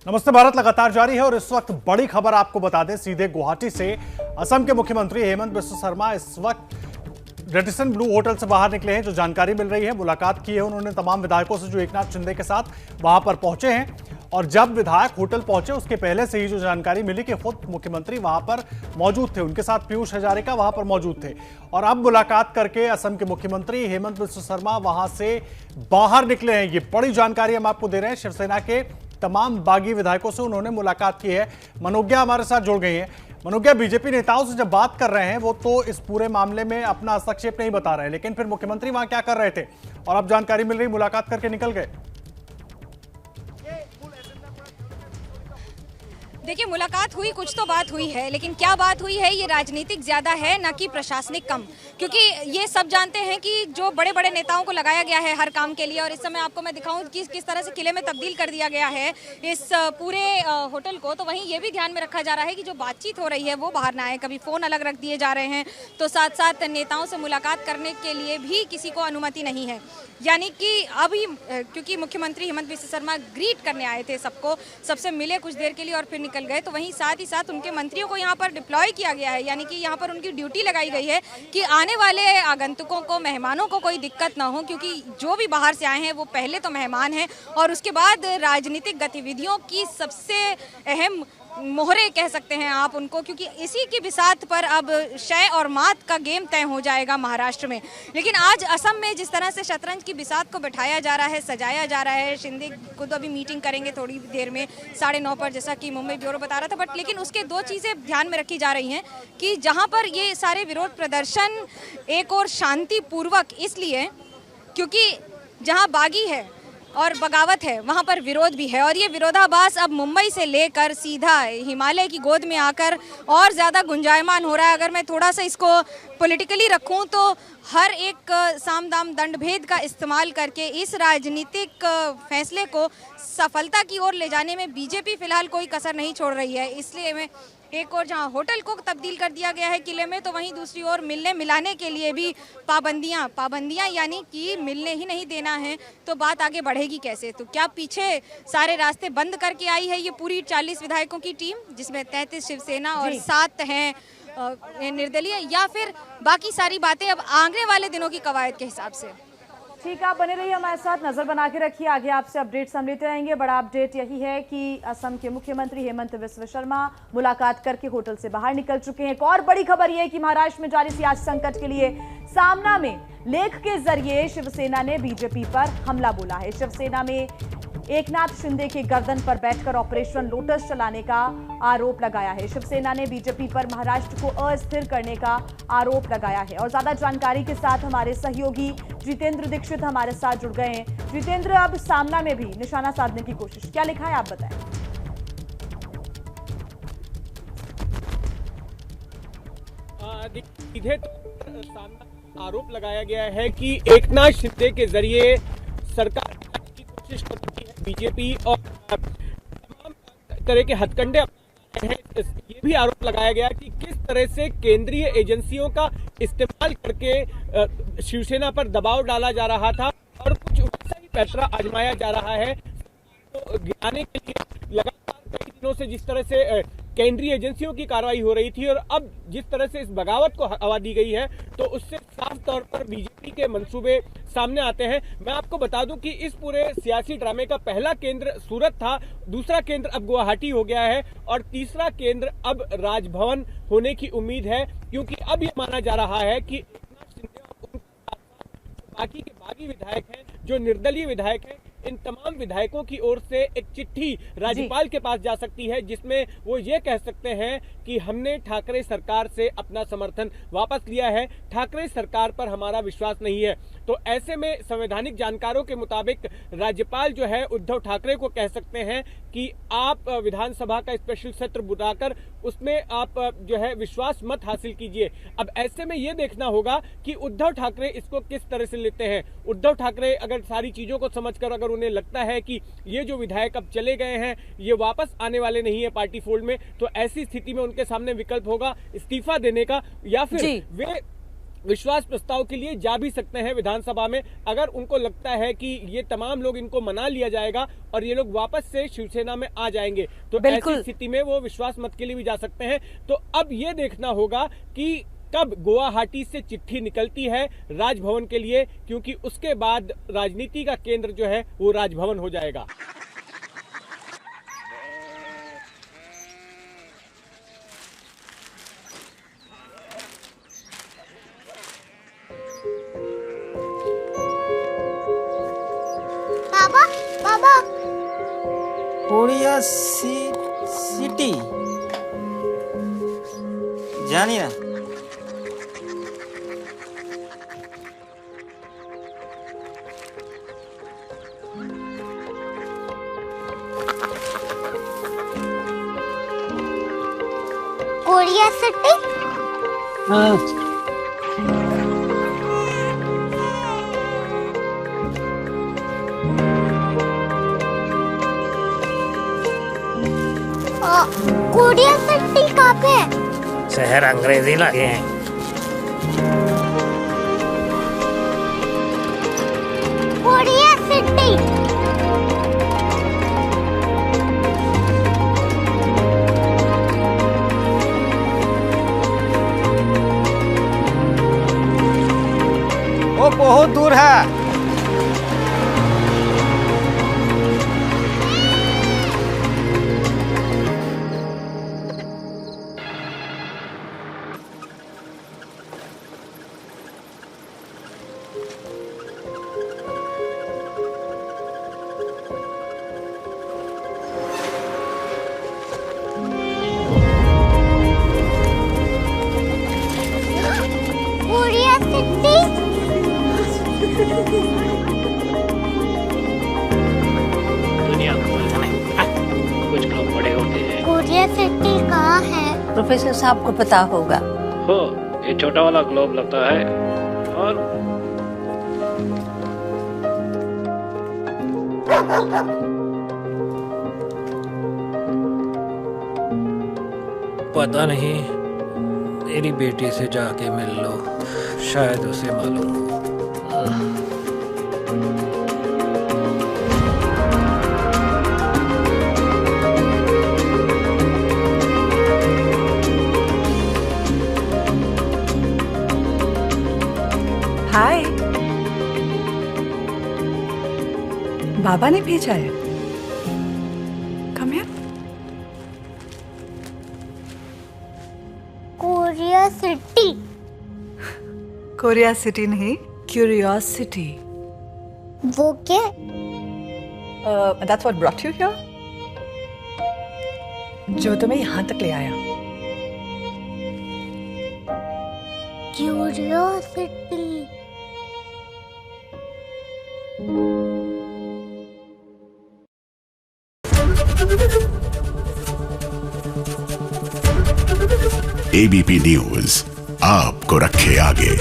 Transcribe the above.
नमस्ते भारत लगातार जारी है और इस वक्त बड़ी खबर आपको बता दें सीधे गुवाहाटी से। असम के मुख्यमंत्री हेमंत बिस्वा शर्मा इस वक्त रेडिसन ब्लू होटल से बाहर निकले हैं। जो जानकारी मिल रही है, मुलाकात की है उन्होंने तमाम विधायकों से जो एकनाथ शिंदे के साथ वहां पर पहुंचे हैं। और जब विधायक होटल पहुंचे उसके पहले से ही जो जानकारी मिली कि खुद मुख्यमंत्री वहां पर मौजूद थे, उनके साथ पीयूष हजारिका वहां पर मौजूद थे। और अब मुलाकात करके असम के मुख्यमंत्री हेमंत बिस्वा शर्मा वहां से बाहर निकले हैं। ये बड़ी जानकारी हम आपको दे रहे हैं। शिवसेना के तमाम बागी विधायकों से उन्होंने मुलाकात की है। मनोज्ञा हमारे साथ जुड़ गई हैं। मनोज्ञा, बीजेपी नेताओं से जब बात कर रहे हैं वो तो इस पूरे मामले में अपना हस्तक्षेप नहीं बता रहे, लेकिन फिर मुख्यमंत्री वहां क्या कर रहे थे और अब जानकारी मिल रही मुलाकात करके निकल गए। देखिए, मुलाकात हुई, कुछ तो बात हुई है, लेकिन क्या बात हुई है ये राजनीतिक ज्यादा है ना कि प्रशासनिक कम। क्योंकि ये सब जानते हैं कि जो बड़े बड़े नेताओं को लगाया गया है हर काम के लिए, और इस समय आपको मैं दिखाऊं कि किस तरह से किले में तब्दील कर दिया गया है इस पूरे होटल को, तो वहीं ये भी ध्यान में रखा जा रहा है कि जो बातचीत हो रही है वो बाहर ना आए। कभी फोन अलग रख दिए जा रहे हैं, तो साथ साथ नेताओं से मुलाकात करने के लिए भी किसी को अनुमति नहीं है। यानी कि अभी क्योंकि मुख्यमंत्री हेमंत बिस्वा शर्मा ग्रीट करने आए थे सबको, सबसे मिले कुछ देर के लिए और फिर निकल गए, तो वहीं साथ ही साथ उनके मंत्रियों को यहाँ पर डिप्लॉय किया गया है। यानी कि यहाँ पर उनकी ड्यूटी लगाई गई है कि आने वाले आगंतुकों को, मेहमानों को कोई दिक्कत ना हो, क्योंकि जो भी बाहर से आए हैं वो पहले तो मेहमान हैं और उसके बाद राजनीतिक गतिविधियों की सबसे अहम मोहरे कह सकते हैं आप उनको, क्योंकि इसी की बिसात पर अब शय और मात का गेम तय हो जाएगा महाराष्ट्र में। लेकिन आज असम में जिस तरह से शतरंज की बिसात को बिठाया जा रहा है, सजाया जा रहा है, शिंदे खुद अभी मीटिंग करेंगे थोड़ी देर में 9:30 पर, जैसा कि मुंबई ब्यूरो बता रहा था। बट लेकिन उसके दो चीज़ें ध्यान में रखी जा रही हैं कि जहाँ पर ये सारे विरोध प्रदर्शन एक और शांतिपूर्वक, इसलिए क्योंकि जहाँ बागी है और बगावत है वहाँ पर विरोध भी है, और ये विरोधाभास अब मुंबई से लेकर सीधा हिमालय की गोद में आकर और ज़्यादा गुंजायमान हो रहा है। अगर मैं थोड़ा सा इसको पॉलिटिकली रखूँ तो हर एक साम दाम दंड भेद का इस्तेमाल करके इस राजनीतिक फैसले को सफलता की ओर ले जाने में बीजेपी फिलहाल कोई कसर नहीं छोड़ रही है। इसलिए मैं एक और जहां होटल को तब्दील कर दिया गया है किले में, तो वहीं दूसरी ओर मिलने मिलाने के लिए भी पाबंदियां, यानी कि मिलने ही नहीं देना है तो बात आगे बढ़ेगी कैसे। तो क्या पीछे सारे रास्ते बंद करके आई है ये पूरी 40 विधायकों की टीम, जिसमें 33 शिवसेना और 7 हैं निर्दलीय, या फिर बाकी सारी बातें अब आगे वाले दिनों की कवायद के हिसाब से। ठीक है, आप बने रहिए हमारे साथ, नजर बना के रखिए, आगे आपसे अपडेट्स हम लेते रहेंगे। बड़ा अपडेट यही है कि असम के मुख्यमंत्री हेमंत बिस्वा शर्मा मुलाकात करके होटल से बाहर निकल चुके हैं। एक और बड़ी खबर यह है कि महाराष्ट्र में जारी सियासी संकट के लिए सामना में लेख के जरिए शिवसेना ने बीजेपी पर हमला बोला है। शिवसेना में एकनाथ शिंदे के गर्दन पर बैठकर ऑपरेशन लोटस चलाने का आरोप लगाया है। शिवसेना ने बीजेपी पर महाराष्ट्र को अस्थिर करने का आरोप लगाया है। और ज्यादा जानकारी के साथ हमारे सहयोगी जितेंद्र दीक्षित हमारे साथ जुड़ गए हैं। जितेंद्र, अब सामना में भी निशाना साधने की कोशिश, क्या लिखा है आप बताएं। सीधे सामना आरोप लगाया गया है कि एकनाथ शिंदे के जरिए सरकार की कोशिश कर रही है बीजेपी और तमाम तरह के हथकंडे हैं। ये भी आरोप लगाया गया कि किस तरह से केंद्रीय एजेंसियों का इस्तेमाल करके शिवसेना पर दबाव डाला जा रहा था और कुछ वैसा ही पैतरा आजमाया जा रहा है। तो गिराने के लिए लगातार कई दिनों से जिस तरह से केंद्रीय एजेंसियों की कार्रवाई हो रही थी और अब जिस तरह से इस बगावत को हवा दी गई है, तो उससे साफ तौर पर बीजेपी के मंसूबे सामने आते हैं। मैं आपको बता दूं कि इस पूरे सियासी ड्रामे का पहला केंद्र सूरत था, दूसरा केंद्र अब गुवाहाटी हो गया है और तीसरा केंद्र अब राजभवन होने की उम्मीद है, क्योंकि अब ये माना जा रहा है कि एकनाथ शिंदे और बाकी के बागी विधायक हैं, जो निर्दलीय विधायक हैं, इन तमाम विधायकों की ओर से एक चिट्ठी राज्यपाल के पास जा सकती है, जिसमें वो ये कह सकते हैं कि हमने ठाकरे सरकार से अपना समर्थन वापस लिया है, ठाकरे सरकार पर हमारा विश्वास नहीं है। तो ऐसे में संवैधानिक जानकारों के मुताबिक राज्यपाल जो है उद्धव ठाकरे को कह सकते हैं कि आप विधानसभा का स्पेशल सत्र बुलाकर उसमें आप जो है विश्वास मत हासिल कीजिए। अब ऐसे में ये देखना होगा कि उद्धव ठाकरे इसको किस तरह से लेते हैं। उद्धव ठाकरे अगर सारी चीजों को समझकर अगर उन्हें लगता है कि ये जो विधायक अब चले गए हैं ये वापस आने वाले नहीं है पार्टी फोल्ड में, तो ऐसी स्थिति में उनके सामने विकल्प होगा इस्तीफा देने का, या फिर वे विश्वास प्रस्ताव के लिए जा भी सकते हैं विधानसभा में, अगर उनको लगता है कि ये तमाम लोग इनको मना लिया जाएगा और ये लोग वापस से शिवसेना में आ जाएंगे, तो ऐसी स्थिति में वो विश्वास मत के लिए भी जा सकते हैं। तो अब ये देखना होगा कि कब गुवाहाटी से चिट्ठी निकलती है राजभवन के लिए, क्योंकि उसके बाद राजनीति का केंद्र जो है वो राजभवन हो जाएगा। बाबा बाबा कोरिया सिटी जानी ना। कोरिया सिटी कोरिया सिटी कहाँ पे है? शहर अंग्रेजी लगे हैं। कोरिया सिटी वो बहुत दूर है। कोरिया सिटी दुनिया को बोलना नहीं, कुछ लोग बड़े होते हैं। कोरिया सिटी कहाँ है? प्रोफेसर साहब को पता होगा। हो, ये छोटा वाला ग्लोब लगता है और पता नहीं, मेरी बेटी से जाके मिल लो, शायद उसे मालूम हो। हाय, बाबा ने भेजा है। Come here. Korea city Korea city नहीं, क्यूरियोसिटी। वो क्या? That's what brought you here, जो तुम्हें यहाँ तक ले आया। क्यूरियोसिटी एबीपी न्यूज आपको रखे आगे।